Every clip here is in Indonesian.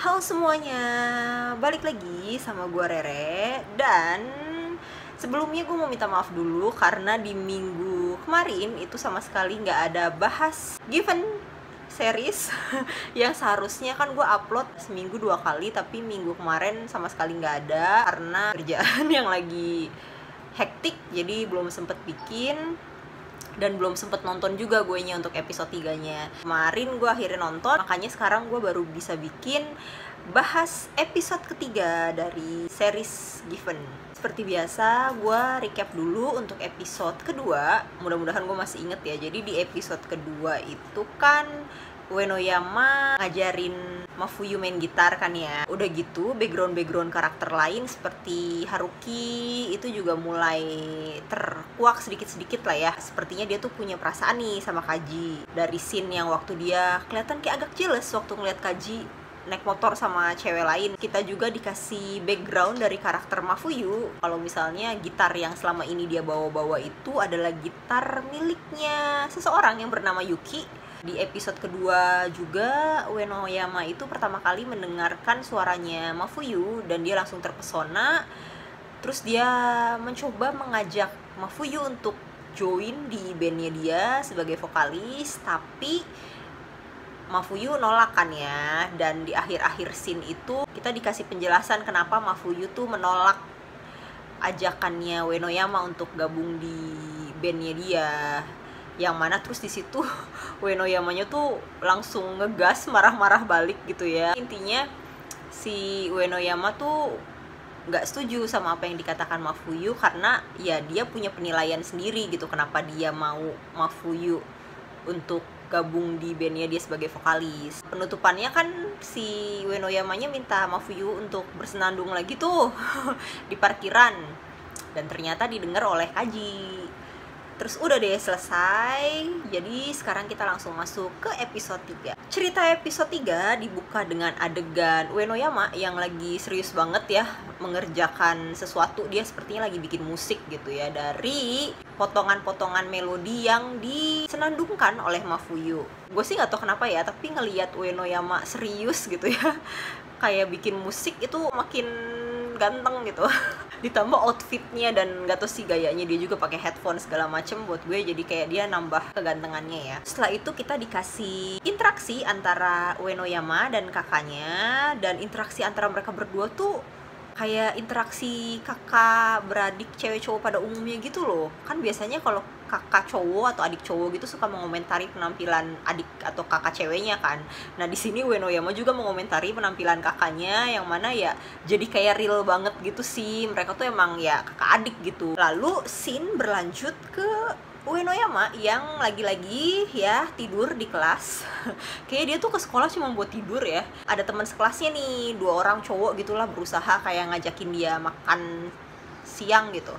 Halo semuanya, balik lagi sama gue Rere. Dan sebelumnya gue mau minta maaf dulu karena di minggu kemarin itu sama sekali nggak ada bahas Given series yang seharusnya kan gue upload seminggu 2 kali, tapi minggu kemarin sama sekali nggak ada karena kerjaan yang lagi hektik, jadi belum sempet bikin. Dan belum sempet nonton juga gue nya untuk episode 3-nya. Kemarin gue akhirnya nonton, makanya sekarang gue baru bisa bikin bahas episode ketiga dari series Given. Seperti biasa, gue recap dulu untuk episode kedua. Mudah-mudahan gue masih inget ya. Jadi di episode kedua itu kan Uenoyama ngajarin Mafuyu main gitar kan ya. Udah gitu background karakter lain seperti Haruki itu juga mulai terkuak sedikit-sedikit lah ya. Sepertinya dia tuh punya perasaan nih sama Kaji. Dari scene yang waktu dia kelihatan kayak agak jealous waktu ngeliat Kaji naik motor sama cewek lain. Kita juga dikasih background dari karakter Mafuyu. Kalau misalnya gitar yang selama ini dia bawa-bawa itu adalah gitar miliknya seseorang yang bernama Yuki. Di episode kedua juga Uenoyama itu pertama kali mendengarkan suaranya Mafuyu dan dia langsung terpesona. Terus dia mencoba mengajak Mafuyu untuk join di bandnya dia sebagai vokalis, tapi Mafuyu nolak kan ya. Dan di akhir-akhir scene itu kita dikasih penjelasan kenapa Mafuyu tuh menolak ajakannya Uenoyama untuk gabung di bandnya dia. Yang mana terus di situ Uenoyamanya tuh langsung ngegas, marah-marah balik gitu ya. Intinya si Uenoyama tuh nggak setuju sama apa yang dikatakan Mafuyu karena ya dia punya penilaian sendiri gitu kenapa dia mau Mafuyu untuk gabung di bandnya dia sebagai vokalis. Penutupannya kan si Uenoyamanya minta Mafuyu untuk bersenandung lagi tuh di parkiran, dan ternyata didengar oleh Kaji. Terus udah deh selesai. Jadi sekarang kita langsung masuk ke episode 3. Cerita episode 3 dibuka dengan adegan Uenoyama yang lagi serius banget ya mengerjakan sesuatu. Dia sepertinya lagi bikin musik gitu ya, dari potongan-potongan melodi yang disenandungkan oleh Mafuyu. Gue sih gak tahu kenapa ya, tapi ngelihat Uenoyama serius gitu ya kayak bikin musik itu makin ganteng gitu. Ditambah outfitnya dan gak tau sih gayanya dia juga pakai headphone segala macem, buat gue jadi kayak dia nambah kegantengannya ya. Setelah itu kita dikasih interaksi antara Uenoyama dan kakaknya, dan interaksi antara mereka berdua tuh kayak interaksi kakak beradik cewek cowok pada umumnya gitu loh. Kan biasanya kalau kakak cowok atau adik cowok gitu suka mengomentari penampilan adik atau kakak ceweknya kan. Nah di sini Uenoyama juga mengomentari penampilan kakaknya, yang mana ya jadi kayak real banget gitu sih. Mereka tuh emang ya kakak adik gitu. Lalu scene berlanjut ke Uenoyama yang lagi-lagi ya tidur di kelas. Kayak dia tuh ke sekolah cuma buat tidur ya. Ada teman sekelasnya nih, 2 orang cowok gitulah, berusaha kayak ngajakin dia makan siang gitu.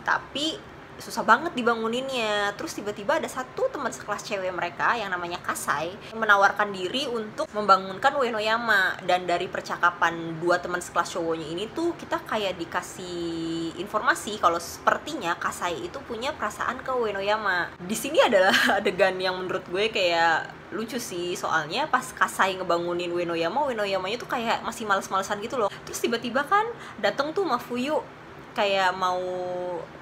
Tapi susah banget dibanguninnya. Terus tiba-tiba ada satu teman sekelas cewek mereka yang namanya Kasai menawarkan diri untuk membangunkan Uenoyama. Dan dari percakapan 2 teman sekelas cowoknya ini tuh kita kayak dikasih informasi kalau sepertinya Kasai itu punya perasaan ke Uenoyama. Di sini adalah adegan yang menurut gue kayak lucu sih, soalnya pas Kasai ngebangunin Uenoyamanya tuh kayak masih males-malesan gitu loh. Terus tiba-tiba kan dateng tuh Mafuyu kayak mau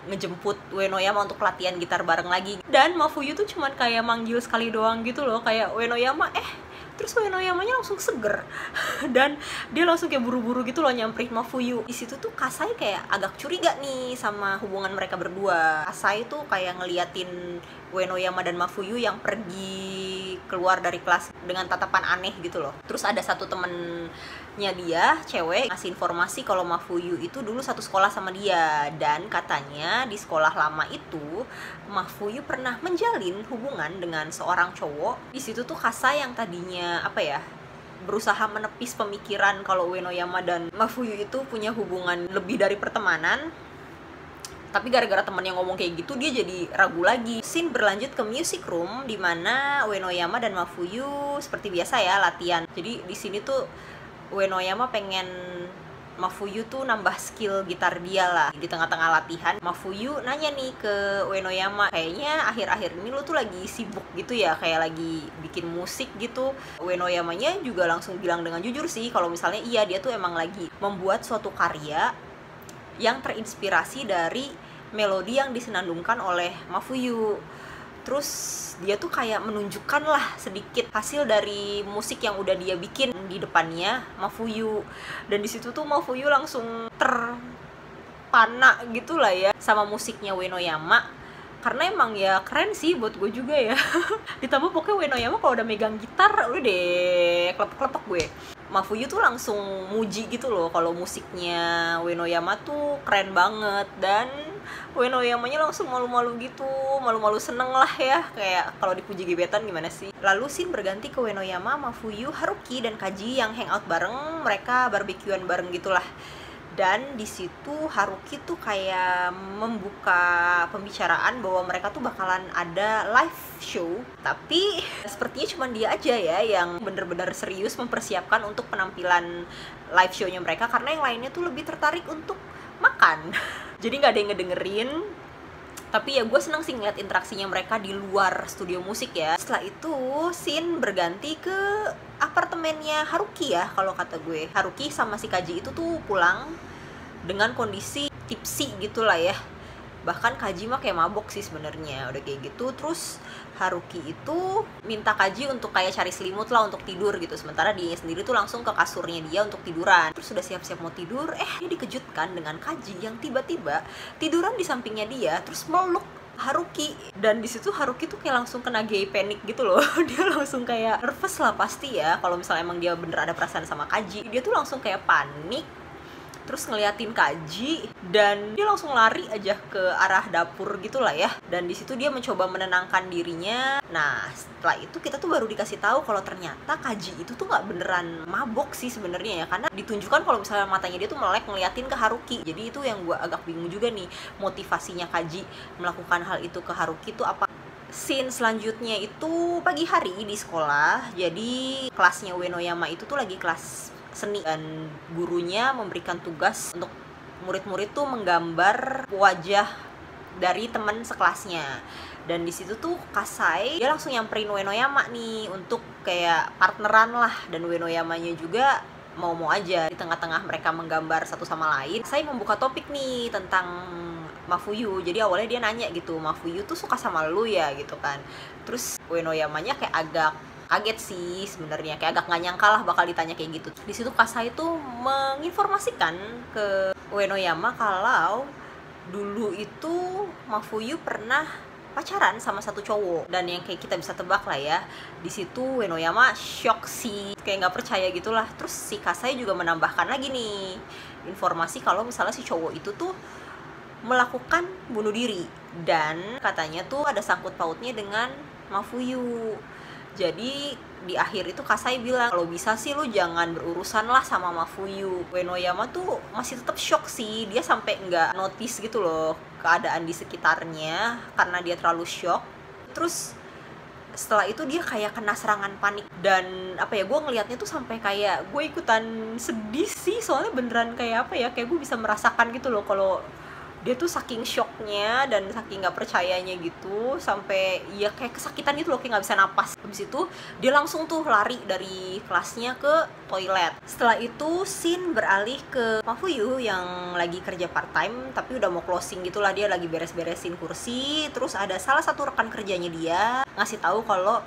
ngejemput Uenoyama untuk latihan gitar bareng lagi. Dan Mafuyu tuh cuman kayak manggil sekali doang gitu loh, kayak Uenoyama terus Uenoyamanya langsung seger dan dia langsung kayak buru-buru gitu loh nyamperin Mafuyu. Di situ tuh Kasai kayak agak curiga nih sama hubungan mereka berdua. Kasai tuh kayak ngeliatin Uenoyama dan Mafuyu yang pergi keluar dari kelas dengan tatapan aneh gitu loh. Terus ada satu temennya dia, cewek, ngasih informasi kalau Mafuyu itu dulu satu sekolah sama dia. Dan katanya di sekolah lama itu Mafuyu pernah menjalin hubungan dengan seorang cowok. Di situ tuh Kasai yang tadinya berusaha menepis pemikiran kalau Uenoyama dan Mafuyu itu punya hubungan lebih dari pertemanan, tapi gara-gara temennya ngomong kayak gitu dia jadi ragu lagi. Scene berlanjut ke music room di mana Uenoyama dan Mafuyu seperti biasa ya latihan. Jadi di sini tuh Uenoyama pengen Mafuyu tuh nambah skill gitar dia lah. Di tengah-tengah latihan, Mafuyu nanya nih ke Uenoyama, kayaknya akhir-akhir ini lu tuh lagi sibuk gitu ya, kayak lagi bikin musik gitu. Uenoyamanya juga langsung bilang dengan jujur sih kalau misalnya iya, dia tuh emang lagi membuat suatu karya yang terinspirasi dari melodi yang disenandungkan oleh Mafuyu. Terus dia tuh kayak menunjukkan lah sedikit hasil dari musik yang udah dia bikin di depannya Mafuyu. Dan di situ tuh Mafuyu langsung terpana gitu lah ya sama musiknya Uenoyama. Karena emang ya keren sih buat gue juga ya. Ditambah pokoknya Uenoyama kalau udah megang gitar udah deh kelepek-kelepek gue. Mafuyu tuh langsung muji gitu loh kalau musiknya Uenoyama tuh keren banget. Dan Uenoyamanya langsung malu-malu gitu, malu-malu seneng lah ya, kayak kalau dipuji gebetan gimana sih. Lalu scene berganti ke Uenoyama, Mafuyu, Haruki, dan Kaji yang hangout bareng, mereka barbekyuan bareng gitulah. Dan di situ Haruki tuh kayak membuka pembicaraan bahwa mereka tuh bakalan ada live show, tapi sepertinya cuma dia aja ya yang bener-bener serius mempersiapkan untuk penampilan live show-nya mereka, karena yang lainnya tuh lebih tertarik untuk makan. Jadi nggak ada yang ngedengerin. Tapi ya gue seneng sih ngeliat interaksinya mereka di luar studio musik ya. Setelah itu scene berganti ke apartemennya Haruki ya, kalau kata gue. Haruki sama si Kaji itu tuh pulang dengan kondisi tipsi gitulah ya. Bahkan Kaji mah kayak mabok sih sebenarnya, udah kayak gitu. Terus Haruki itu minta Kaji untuk kayak cari selimut lah untuk tidur gitu, sementara dia sendiri tuh langsung ke kasurnya dia untuk tiduran. Terus sudah siap-siap mau tidur, dia dikejutkan dengan Kaji yang tiba-tiba tiduran di sampingnya dia, terus meluk Haruki. Dan di situ Haruki tuh kayak langsung kena gay panic gitu loh. Dia langsung kayak nervous lah pasti ya, kalau misalnya emang dia bener ada perasaan sama Kaji. Dia tuh langsung kayak panik, terus ngeliatin Kaji, dan dia langsung lari aja ke arah dapur gitulah ya. Dan di situ dia mencoba menenangkan dirinya. Nah setelah itu kita tuh baru dikasih tahu kalau ternyata Kaji itu tuh nggak beneran mabok sih sebenarnya ya, karena ditunjukkan kalau misalnya matanya dia tuh melek ngeliatin ke Haruki. Jadi itu yang gue agak bingung juga nih, motivasinya Kaji melakukan hal itu ke Haruki tuh apa. Scene selanjutnya itu pagi hari di sekolah. Jadi kelasnya Uenoyama itu tuh lagi kelas seni, dan gurunya memberikan tugas untuk murid-murid tuh menggambar wajah dari teman sekelasnya. Dan di situ tuh Kasai dia langsung nyamperin Uenoyama nih untuk kayak partneran lah, dan Uenoyamanya juga mau-mau aja. Di tengah-tengah mereka menggambar satu sama lain, saya membuka topik nih tentang Mafuyu. Jadi awalnya dia nanya gitu, Mafuyu tuh suka sama lu ya gitu kan. Terus Uenoyamanya kayak agak kaget sih sebenarnya, kayak agak nggak nyangka lah bakal ditanya kayak gitu. Di situ Kasai tuh menginformasikan ke Uenoyama kalau dulu itu Mafuyu pernah pacaran sama satu cowok, dan yang kayak kita bisa tebak lah ya. Di situ Uenoyama shock sih, kayak nggak percaya gitulah. Terus si Kasai juga menambahkan lagi nih informasi kalau misalnya si cowok itu tuh melakukan bunuh diri, dan katanya tuh ada sangkut pautnya dengan Mafuyu. Jadi di akhir itu Kasai bilang, kalau bisa sih lu jangan berurusan lah sama Mafuyu. Uenoyama tuh masih tetap shock sih, dia sampai nggak notice gitu loh keadaan di sekitarnya karena dia terlalu shock. Terus setelah itu dia kayak kena serangan panik, dan apa ya, gue ngelihatnya tuh sampai kayak gue ikutan sedih sih, soalnya beneran kayak apa ya, kayak gue bisa merasakan gitu loh kalau dia tuh saking shocknya dan saking nggak percayanya gitu, sampai ya kayak kesakitan gitu loh, kayak nggak bisa napas. Habis itu dia langsung tuh lari dari kelasnya ke toilet. Setelah itu scene beralih ke Mafuyu yang lagi kerja part time tapi udah mau closing gitulah, dia lagi beres-beresin kursi. Terus ada salah satu rekan kerjanya dia ngasih tahu kalau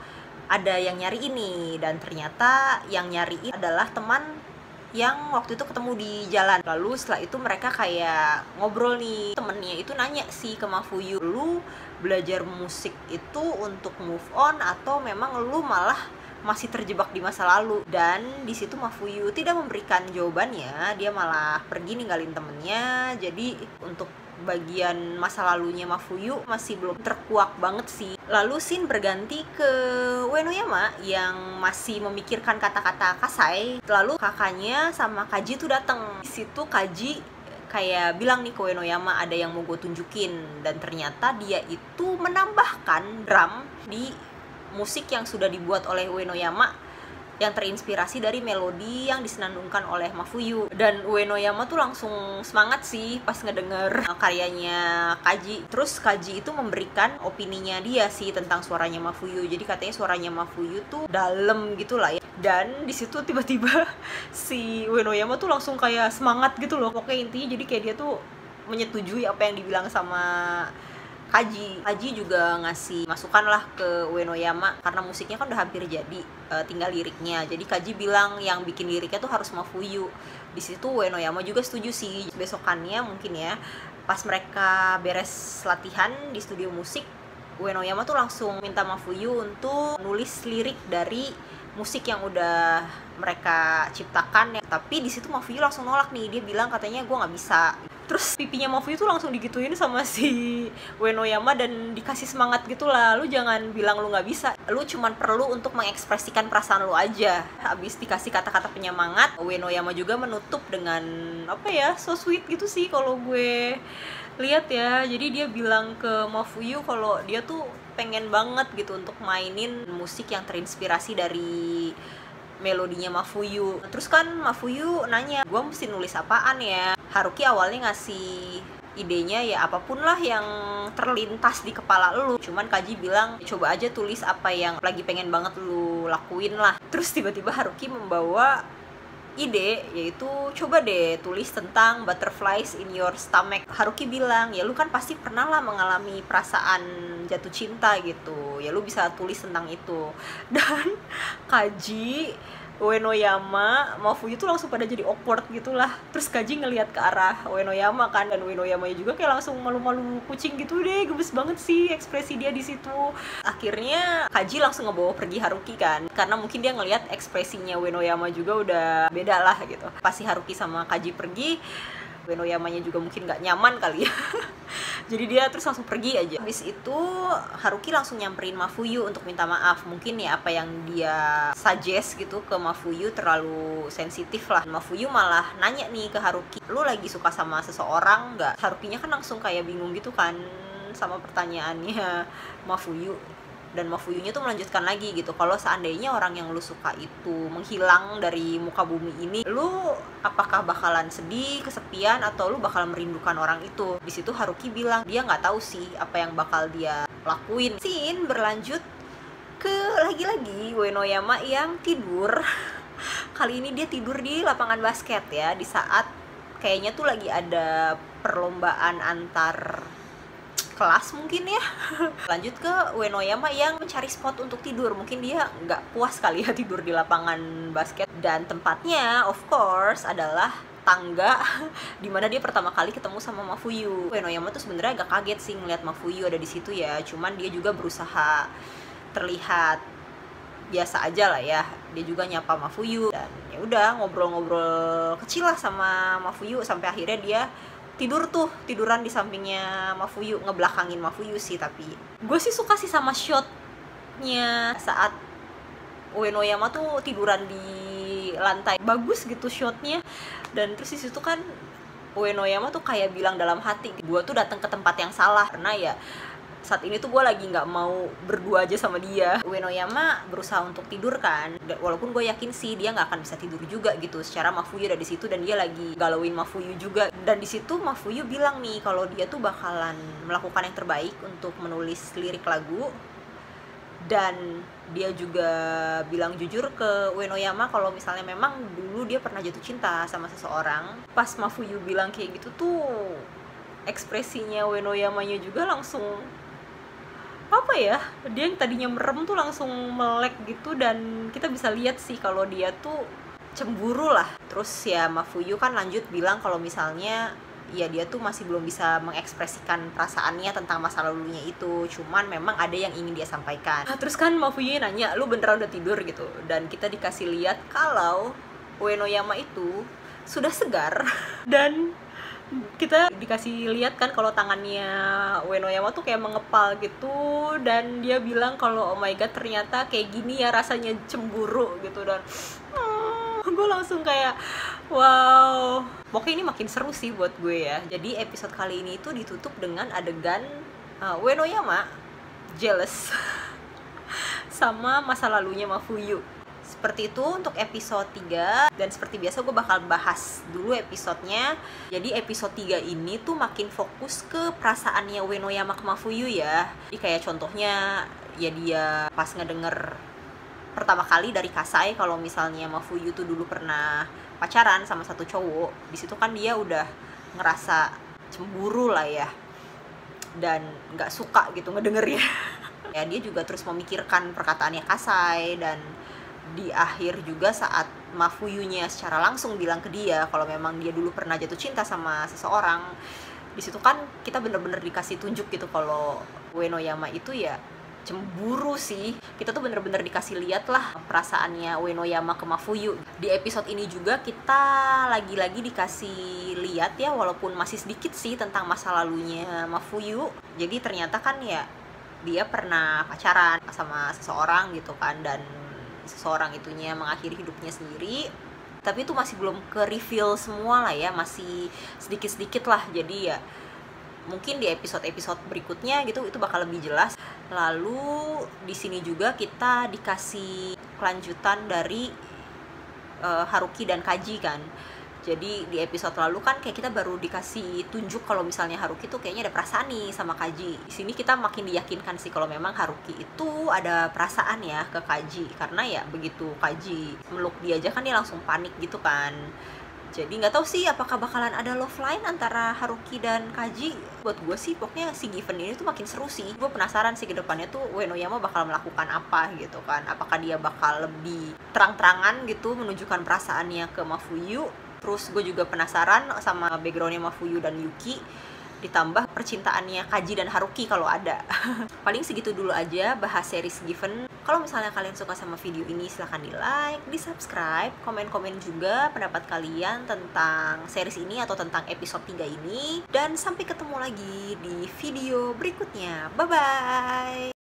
ada yang nyari ini, dan ternyata yang nyari adalah teman yang waktu itu ketemu di jalan. Lalu setelah itu mereka kayak ngobrol nih, temennya itu nanya sih ke Mafuyu, lu belajar musik itu untuk move on atau memang lu malah masih terjebak di masa lalu? Dan di situ Mafuyu tidak memberikan jawabannya, dia malah pergi ninggalin temennya. Jadi untuk bagian masa lalunya Mafuyu masih belum terkuak banget sih. Lalu scene berganti ke Uenoyama yang masih memikirkan kata-kata Kasai. Lalu kakaknya sama Kaji tuh datang. Di situ Kaji kayak bilang nih ke Uenoyama, ada yang mau gue tunjukin. Dan ternyata dia itu menambahkan drum di musik yang sudah dibuat oleh Uenoyama yang terinspirasi dari melodi yang disenandungkan oleh Mafuyu. Dan Uenoyama tuh langsung semangat sih pas ngedenger karyanya Kaji. Terus Kaji itu memberikan opininya dia sih tentang suaranya Mafuyu. Jadi katanya suaranya Mafuyu tuh dalam gitu lah ya. Dan di situ tiba-tiba si Uenoyama tuh langsung kayak semangat gitu loh. Pokoknya intinya jadi kayak dia tuh menyetujui apa yang dibilang sama Kaji. Kaji juga ngasih masukan lah ke Uenoyama karena musiknya kan udah hampir jadi, tinggal liriknya. Jadi Kaji bilang yang bikin liriknya tuh harus Mafuyu. Di situ Uenoyama juga setuju sih. Besokannya mungkin ya, pas mereka beres latihan di studio musik, Uenoyama tuh langsung minta Mafuyu untuk nulis lirik dari musik yang udah mereka ciptakan ya. Tapi di situ Mafuyu langsung nolak nih. Dia bilang katanya gue nggak bisa. Terus pipinya Mafuyu tuh langsung digituin sama si Uenoyama dan dikasih semangat gitu lah. Lu jangan bilang lu nggak bisa, lu cuman perlu untuk mengekspresikan perasaan lu aja. Habis dikasih kata-kata penyemangat, Uenoyama juga menutup dengan apa ya, so sweet gitu sih kalau gue lihat ya. Jadi dia bilang ke Mafuyu kalau dia tuh pengen banget gitu untuk mainin musik yang terinspirasi dari melodinya Mafuyu. Terus kan Mafuyu nanya, gue mesti nulis apaan ya? Haruki awalnya ngasih idenya ya apapun lah yang terlintas di kepala lu. Cuman Kaji bilang coba aja tulis apa yang lagi pengen banget lu lakuin lah. Terus tiba-tiba Haruki membawa ide, yaitu coba deh tulis tentang butterflies in your stomach. Haruki bilang, ya lu kan pasti pernah lah mengalami perasaan jatuh cinta gitu, ya lu bisa tulis tentang itu. Dan Kaji, Uenoyama, Mafuyu tuh langsung pada jadi awkward gitulah. Terus Kaji ngelihat ke arah Uenoyama kan, dan Uenoyama juga kayak langsung malu-malu kucing gitu deh. Gemes banget sih ekspresi dia di situ. Akhirnya Kaji langsung ngebawa pergi Haruki kan, karena mungkin dia ngelihat ekspresinya Uenoyama juga udah beda lah gitu. Pasti Haruki sama Kaji pergi, Uenoyamanya juga mungkin nggak nyaman kali ya. Jadi dia terus langsung pergi aja. Habis itu Haruki langsung nyamperin Mafuyu untuk minta maaf. Mungkin ya apa yang dia suggest gitu ke Mafuyu terlalu sensitif lah. Mafuyu malah nanya nih ke Haruki, lu lagi suka sama seseorang nggak? Harukinya kan langsung kayak bingung gitu kan sama pertanyaannya Mafuyu. Dan Mafuyunya tuh melanjutkan lagi gitu, kalau seandainya orang yang lu suka itu menghilang dari muka bumi ini, lu apakah bakalan sedih, kesepian, atau lu bakal merindukan orang itu? Di situ Haruki bilang dia nggak tahu sih apa yang bakal dia lakuin. Scene berlanjut ke lagi-lagi Uenoyama yang tidur. Kali ini dia tidur di lapangan basket ya, di saat kayaknya tuh lagi ada perlombaan antar kelas mungkin ya. Lanjut ke Uenoyama yang mencari spot untuk tidur. Mungkin dia nggak puas kali ya tidur di lapangan basket. Dan tempatnya of course adalah tangga dimana dia pertama kali ketemu sama Mafuyu. Uenoyama tuh sebenarnya agak kaget sih ngeliat Mafuyu ada di situ ya. Cuman dia juga berusaha terlihat biasa aja lah ya. Dia juga nyapa Mafuyu dan ya udah ngobrol-ngobrol kecil lah sama Mafuyu sampai akhirnya dia tiduran di sampingnya Mafuyu, ngebelakangin Mafuyu sih. Tapi gue sih suka sih sama shotnya saat Uenoyama tuh tiduran di lantai, bagus gitu shotnya. Dan terus di situ kan Uenoyama tuh kayak bilang dalam hati, gue tuh datang ke tempat yang salah karena ya saat ini tuh gue lagi nggak mau berdua aja sama dia. Uenoyama berusaha untuk tidur kan, walaupun gue yakin sih dia nggak akan bisa tidur juga gitu secara Mafuyu ada di situ dan dia lagi galauin Mafuyu juga. Dan di situ Mafuyu bilang nih kalau dia tuh bakalan melakukan yang terbaik untuk menulis lirik lagu. Dan dia juga bilang jujur ke Uenoyama kalau misalnya memang dulu dia pernah jatuh cinta sama seseorang. Pas Mafuyu bilang kayak gitu tuh ekspresinya Uenoyamanya juga langsung apa ya, dia yang tadinya merem tuh langsung melek gitu. Dan kita bisa lihat sih kalau dia tuh cemburu lah. Terus ya Mafuyu kan lanjut bilang kalau misalnya ya dia tuh masih belum bisa mengekspresikan perasaannya tentang masa lalunya itu, cuman memang ada yang ingin dia sampaikan. Terus kan Mafuyu nanya, lu beneran udah tidur gitu? Dan kita dikasih lihat kalau Uenoyama itu sudah segar. Dan kita dikasih lihat kan kalau tangannya Uenoyama tuh kayak mengepal gitu. Dan dia bilang kalau oh my god ternyata kayak gini ya rasanya cemburu gitu. Dan gue langsung kayak wow, pokoknya ini makin seru sih buat gue ya. Jadi episode kali ini tuh ditutup dengan adegan Uenoyama jealous sama masa lalunya Mafuyu. Seperti itu untuk episode 3. Dan seperti biasa gue bakal bahas dulu episodenya. Jadi episode 3 ini tuh makin fokus ke perasaannya Uenoyama ke Mafuyu ya. Jadi kayak contohnya ya dia pas ngedenger pertama kali dari Kasai kalau misalnya Mafuyu tuh dulu pernah pacaran sama satu cowok. Di situ kan dia udah ngerasa cemburu lah ya. Dan gak suka gitu ngedengernya. Ya dia juga terus memikirkan perkataannya Kasai, dan di akhir juga saat Mafuyunya secara langsung bilang ke dia kalau memang dia dulu pernah jatuh cinta sama seseorang, di situ kan kita bener-bener dikasih tunjuk gitu kalau Uenoyama itu ya cemburu sih. Kita tuh bener-bener dikasih lihat lah perasaannya Uenoyama ke Mafuyu. Di episode ini juga kita lagi-lagi dikasih lihat ya, walaupun masih sedikit sih, tentang masa lalunya Mafuyu. Jadi ternyata kan ya dia pernah pacaran sama seseorang gitu kan, dan seseorang itunya mengakhiri hidupnya sendiri. Tapi itu masih belum ke reveal semua lah ya, masih sedikit-sedikit lah. Jadi ya mungkin di episode-episode berikutnya gitu itu bakal lebih jelas. Lalu di sini juga kita dikasih kelanjutan dari Haruki dan Kaji kan. Jadi di episode lalu kan kayak kita baru dikasih tunjuk kalau misalnya Haruki tuh kayaknya ada perasaan nih sama Kaji. Di sini kita makin diyakinkan sih kalau memang Haruki itu ada perasaan ya ke Kaji, karena ya begitu Kaji meluk dia aja kan dia langsung panik gitu kan. Jadi nggak tahu sih apakah bakalan ada love line antara Haruki dan Kaji. Buat gue sih pokoknya si Given ini tuh makin seru sih. Gue penasaran sih ke depannya tuh Uenoyama bakal melakukan apa gitu kan. Apakah dia bakal lebih terang-terangan gitu menunjukkan perasaannya ke Mafuyu. Terus gue juga penasaran sama backgroundnya Mafuyu dan Yuki, ditambah percintaannya Kaji dan Haruki kalau ada. Paling segitu dulu aja bahas series Given. Kalau misalnya kalian suka sama video ini, silahkan di like, di subscribe, komen-komen juga pendapat kalian tentang series ini atau tentang episode 3 ini. Dan sampai ketemu lagi di video berikutnya. Bye-bye!